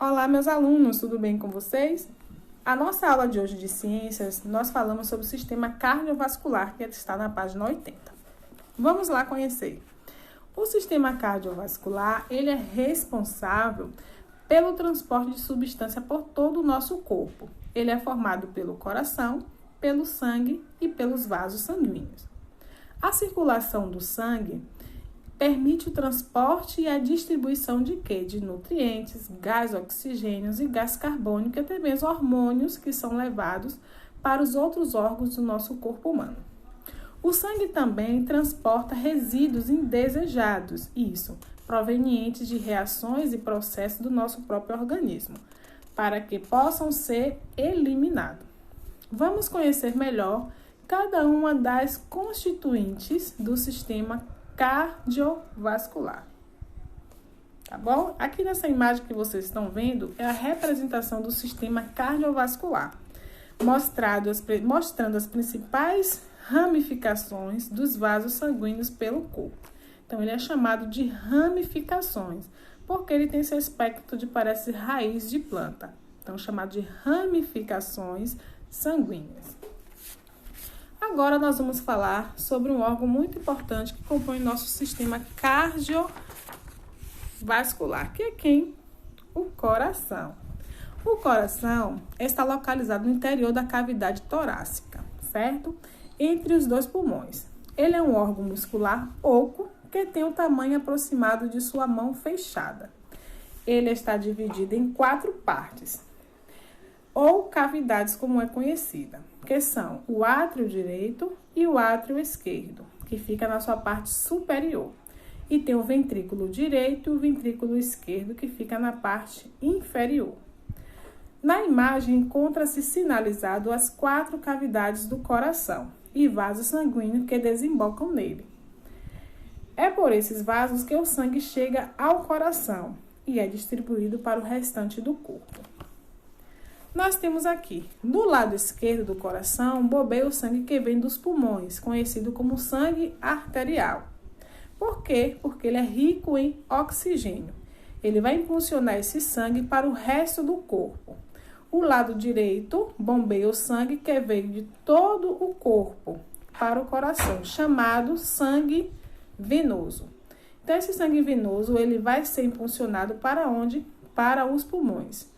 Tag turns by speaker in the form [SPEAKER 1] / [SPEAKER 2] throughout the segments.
[SPEAKER 1] Olá, meus alunos, tudo bem com vocês? A nossa aula de hoje de ciências, nós falamos sobre o sistema cardiovascular, que está na página 80. Vamos lá conhecer. O sistema cardiovascular, ele é responsável pelo transporte de substância por todo o nosso corpo. Ele é formado pelo coração, pelo sangue e pelos vasos sanguíneos. A circulação do sangue permite o transporte e a distribuição de quê? De nutrientes, gás oxigênios e gás carbônico e até mesmo hormônios que são levados para os outros órgãos do nosso corpo humano. O sangue também transporta resíduos indesejados, isso, provenientes de reações e processos do nosso próprio organismo, para que possam ser eliminados. Vamos conhecer melhor cada uma das constituintes do sistema cardiovascular. Tá bom? Aqui nessa imagem que vocês estão vendo é a representação do sistema cardiovascular, mostrando as principais ramificações dos vasos sanguíneos pelo corpo. Então, ele é chamado de ramificações, porque ele tem esse aspecto de parece raiz de planta. Então, chamado de ramificações sanguíneas. Agora nós vamos falar sobre um órgão muito importante que compõe o nosso sistema cardiovascular, que é quem? O coração. O coração está localizado no interior da cavidade torácica, certo? Entre os dois pulmões. Ele é um órgão muscular oco que tem o tamanho aproximado de sua mão fechada. Ele está dividido em 4 partes, ou cavidades como é conhecida, que são o átrio direito e o átrio esquerdo, que fica na sua parte superior. E tem o ventrículo direito e o ventrículo esquerdo, que fica na parte inferior. Na imagem, encontra-se sinalizado as 4 cavidades do coração e vasos sanguíneos que desembocam nele. É por esses vasos que o sangue chega ao coração e é distribuído para o restante do corpo. Nós temos aqui, do lado esquerdo do coração, bombeia o sangue que vem dos pulmões, conhecido como sangue arterial. Por quê? Porque ele é rico em oxigênio. Ele vai impulsionar esse sangue para o resto do corpo. O lado direito bombeia o sangue que vem de todo o corpo para o coração, chamado sangue venoso. Então, esse sangue venoso, ele vai ser impulsionado para onde? Para os pulmões.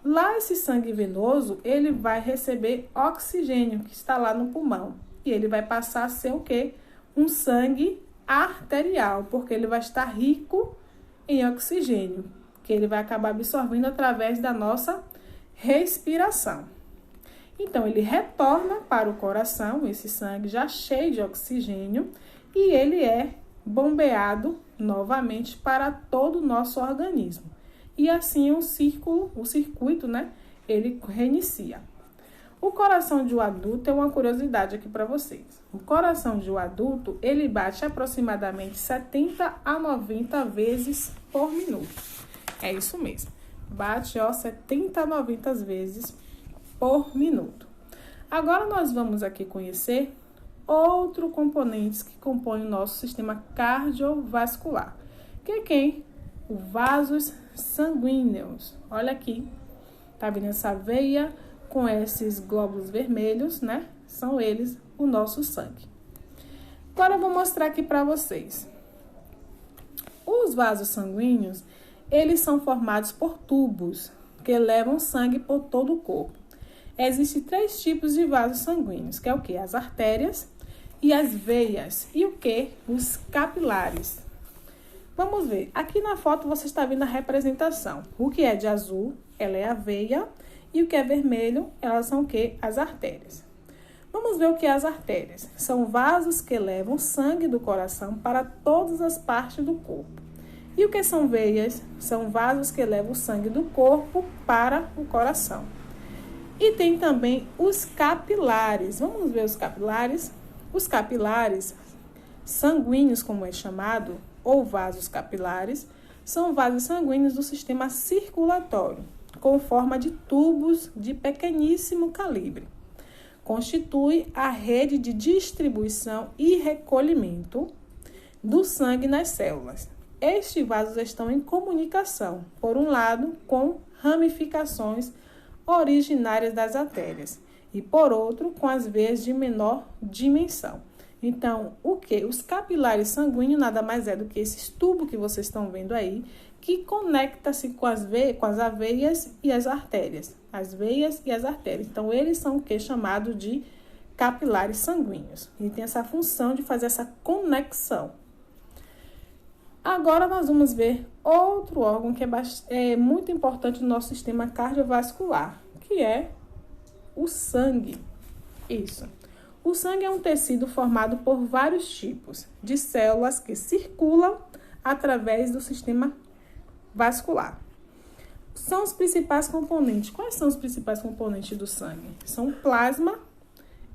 [SPEAKER 1] Lá, esse sangue venoso, ele vai receber oxigênio que está lá no pulmão. E ele vai passar a ser o quê? Um sangue arterial, porque ele vai estar rico em oxigênio, que ele vai acabar absorvendo através da nossa respiração. Então, ele retorna para o coração, esse sangue já cheio de oxigênio, e ele é bombeado novamente para todo o nosso organismo. E assim o circuito, ele reinicia. O coração de um adulto é uma curiosidade aqui para vocês. O coração de um adulto, ele bate aproximadamente 70 a 90 vezes por minuto. É isso mesmo. Bate, 70 a 90 vezes por minuto. Agora nós vamos aqui conhecer outro componente que compõe o nosso sistema cardiovascular. Que é quem? Os vasos sanguíneos. Olha aqui, tá vendo essa veia com esses glóbulos vermelhos, São eles o nosso sangue. Agora eu vou mostrar aqui para vocês. Os vasos sanguíneos, eles são formados por tubos que levam sangue por todo o corpo. Existem 3 tipos de vasos sanguíneos, que é o que? As artérias e as veias. E o que? Os capilares. Vamos ver, aqui na foto você está vendo a representação. O que é de azul, ela é a veia, e o que é vermelho, elas são o que? As artérias. Vamos ver o que é as artérias. São vasos que levam sangue do coração para todas as partes do corpo. E o que são veias? São vasos que levam o sangue do corpo para o coração. E tem também os capilares. Vamos ver os capilares? Os capilares sanguíneos, como é chamado, ou vasos capilares, são vasos sanguíneos do sistema circulatório, com forma de tubos de pequeníssimo calibre. Constitui a rede de distribuição e recolhimento do sangue nas células. estes vasos estão em comunicação, por um lado, com ramificações originárias das artérias e, por outro, com as veias de menor dimensão. Então, o que? Os capilares sanguíneos nada mais é do que esses tubos que vocês estão vendo aí, que conecta-se com as veias e as artérias. As veias e as artérias. Então, eles são o que? Chamados de capilares sanguíneos. E tem essa função de fazer essa conexão. Agora, nós vamos ver outro órgão que é muito importante no nosso sistema cardiovascular, que é o sangue. Isso. O sangue é um tecido formado por vários tipos de células que circulam através do sistema vascular. São os principais componentes. Quais são os principais componentes do sangue? São o plasma,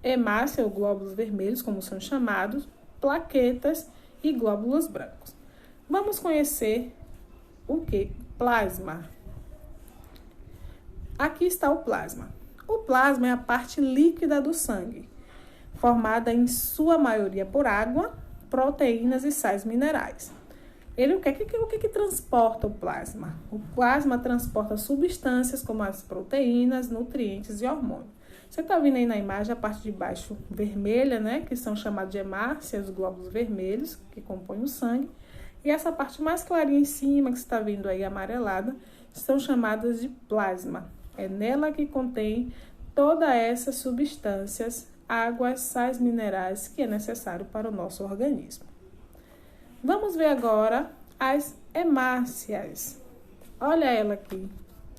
[SPEAKER 1] hemácia, ou glóbulos vermelhos, como são chamados, plaquetas e glóbulos brancos. Vamos conhecer o que? Plasma. Aqui está o plasma. O plasma é a parte líquida do sangue, formada em sua maioria por água, proteínas e sais minerais. O que transporta o plasma? O plasma transporta substâncias como as proteínas, nutrientes e hormônios. Você está vendo aí na imagem a parte de baixo vermelha, né? Que são chamados de hemácia, os glóbulos vermelhos, que compõem o sangue. E essa parte mais clarinha em cima, que você está vendo aí amarelada, são chamadas de plasma. É nela que contém todas essas substâncias, águas, sais minerais, que é necessário para o nosso organismo. Vamos ver agora as hemácias. Olha ela aqui,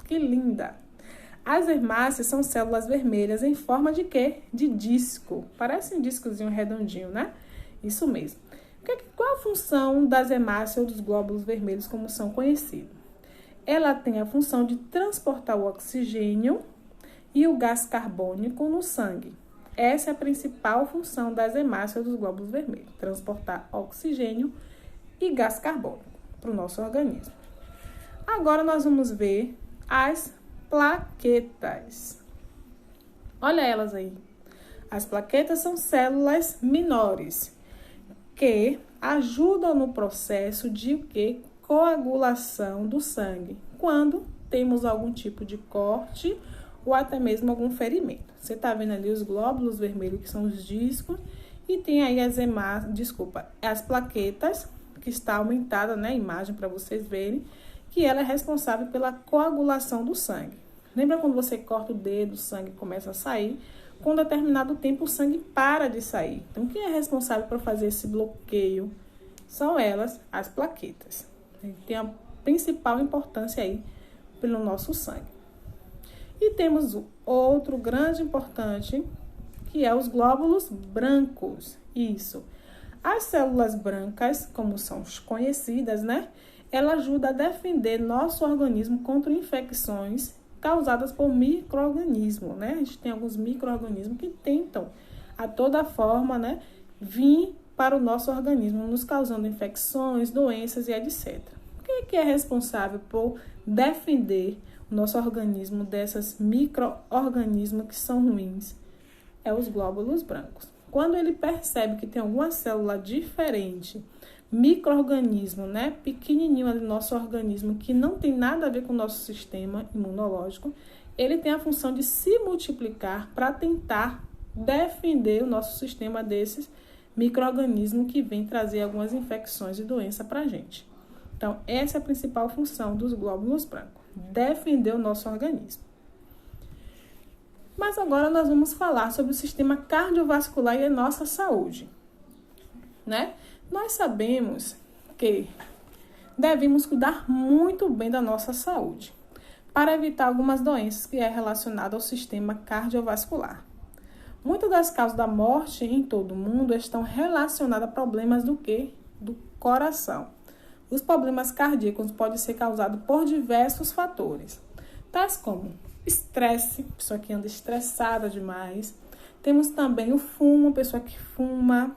[SPEAKER 1] que linda! As hemácias são células vermelhas em forma de quê? De disco. Parece um discozinho redondinho, né? Isso mesmo. Qual a função das hemácias ou dos glóbulos vermelhos, como são conhecidos? Ela tem a função de transportar o oxigênio e o gás carbônico no sangue. Essa é a principal função das hemácias dos glóbulos vermelhos, transportar oxigênio e gás carbônico para o nosso organismo. Agora nós vamos ver as plaquetas. Olha elas aí. As plaquetas são células menores que ajudam no processo de coagulação do sangue, quando temos algum tipo de corte ou até mesmo algum ferimento. Você está vendo ali os glóbulos vermelhos, que são os discos, e tem aí as plaquetas, que está aumentada, né, a imagem para vocês verem, que ela é responsável pela coagulação do sangue. Lembra quando você corta o dedo, o sangue começa a sair? Com determinado tempo, o sangue para de sair. Então, quem é responsável por fazer esse bloqueio? São elas, as plaquetas. Tem a principal importância aí pelo nosso sangue. E temos outro grande importante, que é os glóbulos brancos. Isso. As células brancas, como são conhecidas, né? Ela ajuda a defender nosso organismo contra infecções causadas por micro-organismos, né? A gente tem alguns micro-organismos que tentam, a toda forma, né, vir para o nosso organismo, nos causando infecções, doenças e etc. Quem é que é responsável por defender o nosso organismo desses micro-organismos que são ruins? É os glóbulos brancos. Quando ele percebe que tem alguma célula diferente, micro-organismo, né, pequenininho ali no nosso organismo, que não tem nada a ver com o nosso sistema imunológico, ele tem a função de se multiplicar para tentar defender o nosso sistema desses micro-organismos que vem trazer algumas infecções e doenças para a gente. Então, essa é a principal função dos glóbulos brancos, defender o nosso organismo. Mas agora nós vamos falar sobre o sistema cardiovascular e a nossa saúde, né? Nós sabemos que devemos cuidar muito bem da nossa saúde para evitar algumas doenças que é relacionada ao sistema cardiovascular. Muitas das causas da morte em todo o mundo estão relacionadas a problemas do quê? Do coração. Os problemas cardíacos podem ser causados por diversos fatores, tais como estresse, pessoa que anda estressada demais. Temos também o fumo, pessoa que fuma,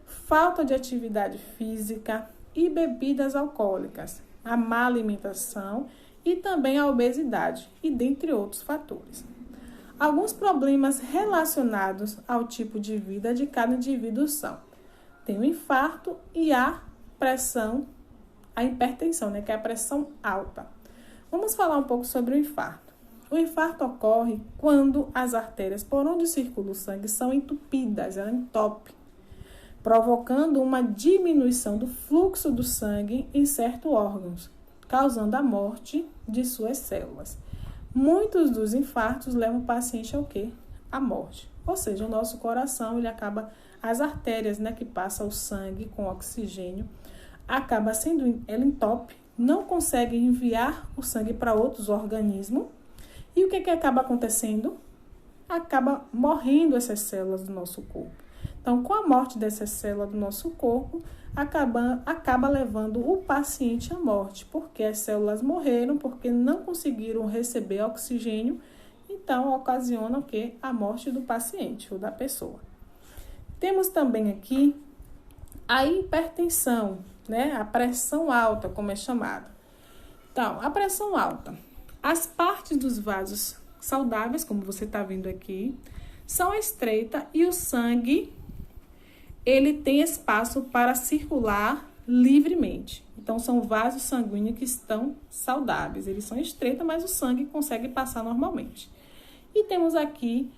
[SPEAKER 1] falta de atividade física e bebidas alcoólicas, a má alimentação e também a obesidade, e dentre outros fatores. Alguns problemas relacionados ao tipo de vida de cada indivíduo são: tem o infarto e a pressão a hipertensão, né, que é a pressão alta. Vamos falar um pouco sobre o infarto. O infarto ocorre quando as artérias por onde circula o sangue são entupidas, ela entope, provocando uma diminuição do fluxo do sangue em certos órgãos, causando a morte de suas células. Muitos dos infartos levam o paciente ao quê? À morte. Ou seja, o nosso coração, ele acaba, as artérias, né, que passam o sangue com oxigênio, acaba sendo, ela entope, não consegue enviar o sangue para outros organismos. E o que acaba acontecendo? Acaba morrendo essas células do nosso corpo. Então, com a morte dessas células do nosso corpo, acaba levando o paciente à morte, porque as células morreram, porque não conseguiram receber oxigênio, então ocasiona o quê? A morte do paciente ou da pessoa. Temos também aqui a hipertensão, né? A pressão alta, como é chamada. Então, a pressão alta, as partes dos vasos saudáveis, como você está vendo aqui, são estreitas e o sangue, ele tem espaço para circular livremente. Então, são vasos sanguíneos que estão saudáveis. Eles são estreitos, mas o sangue consegue passar normalmente. E temos aqui,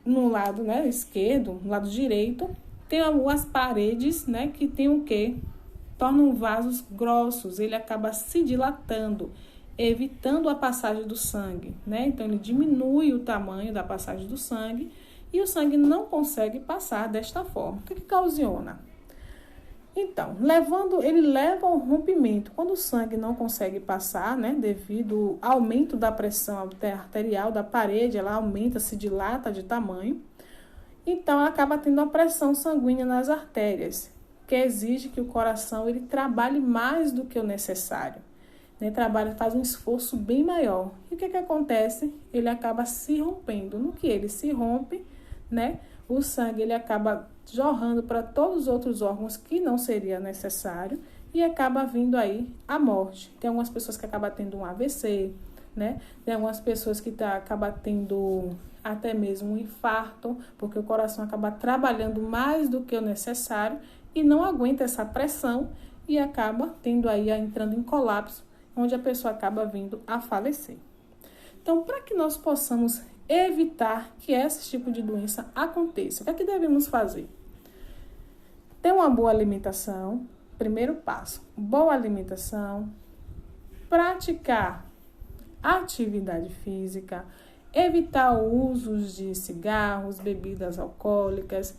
[SPEAKER 1] no lado, né, esquerdo, no lado direito, tem algumas paredes, né, que tem o quê? Tornam vasos grossos, ele acaba se dilatando, evitando a passagem do sangue, né? Então, ele diminui o tamanho da passagem do sangue e o sangue não consegue passar desta forma. O que ocasiona? Então, ele leva ao rompimento. Quando o sangue não consegue passar, né, devido ao aumento da pressão arterial da parede, ela aumenta, se dilata de tamanho. Então, acaba tendo a pressão sanguínea nas artérias, que exige que o coração ele trabalhe mais do que o necessário. Né? Faz um esforço bem maior. E o que acontece? Ele acaba se rompendo. No que ele se rompe, né, o sangue ele acaba jorrando para todos os outros órgãos que não seria necessário e acaba vindo aí a morte. Tem algumas pessoas que acabam tendo um AVC, né? Tem algumas pessoas que acabam tendo até mesmo um infarto, porque o coração acaba trabalhando mais do que o necessário e não aguenta essa pressão e acaba tendo aí, entrando em colapso, onde a pessoa acaba vindo a falecer. Então, para que nós possamos evitar que esse tipo de doença aconteça, o que devemos fazer? Ter uma boa alimentação, primeiro passo, boa alimentação, praticar atividade física, evitar o uso de cigarros, bebidas alcoólicas,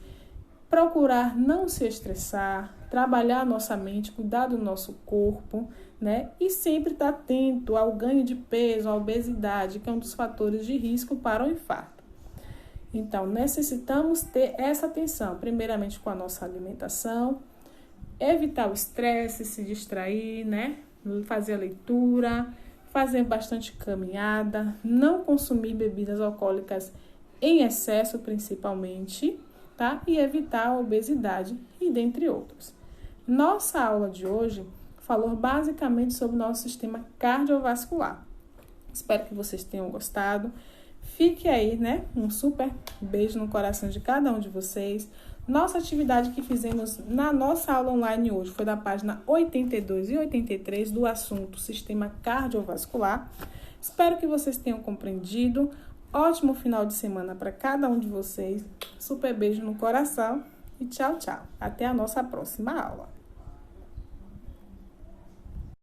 [SPEAKER 1] procurar não se estressar, trabalhar a nossa mente, cuidar do nosso corpo, né? E sempre estar atento ao ganho de peso, à obesidade, que é um dos fatores de risco para o infarto. Então, necessitamos ter essa atenção, primeiramente com a nossa alimentação, evitar o estresse, se distrair, né? Fazer a leitura, fazer bastante caminhada, não consumir bebidas alcoólicas em excesso, principalmente, tá? E evitar a obesidade, e dentre outros. Nossa aula de hoje falou basicamente sobre o nosso sistema cardiovascular. Espero que vocês tenham gostado. Fique aí, né? Um super beijo no coração de cada um de vocês. Nossa atividade que fizemos na nossa aula online hoje foi da página 82 e 83 do assunto Sistema Cardiovascular. Espero que vocês tenham compreendido. Ótimo final de semana para cada um de vocês. Super beijo no coração e tchau, tchau. Até a nossa próxima aula.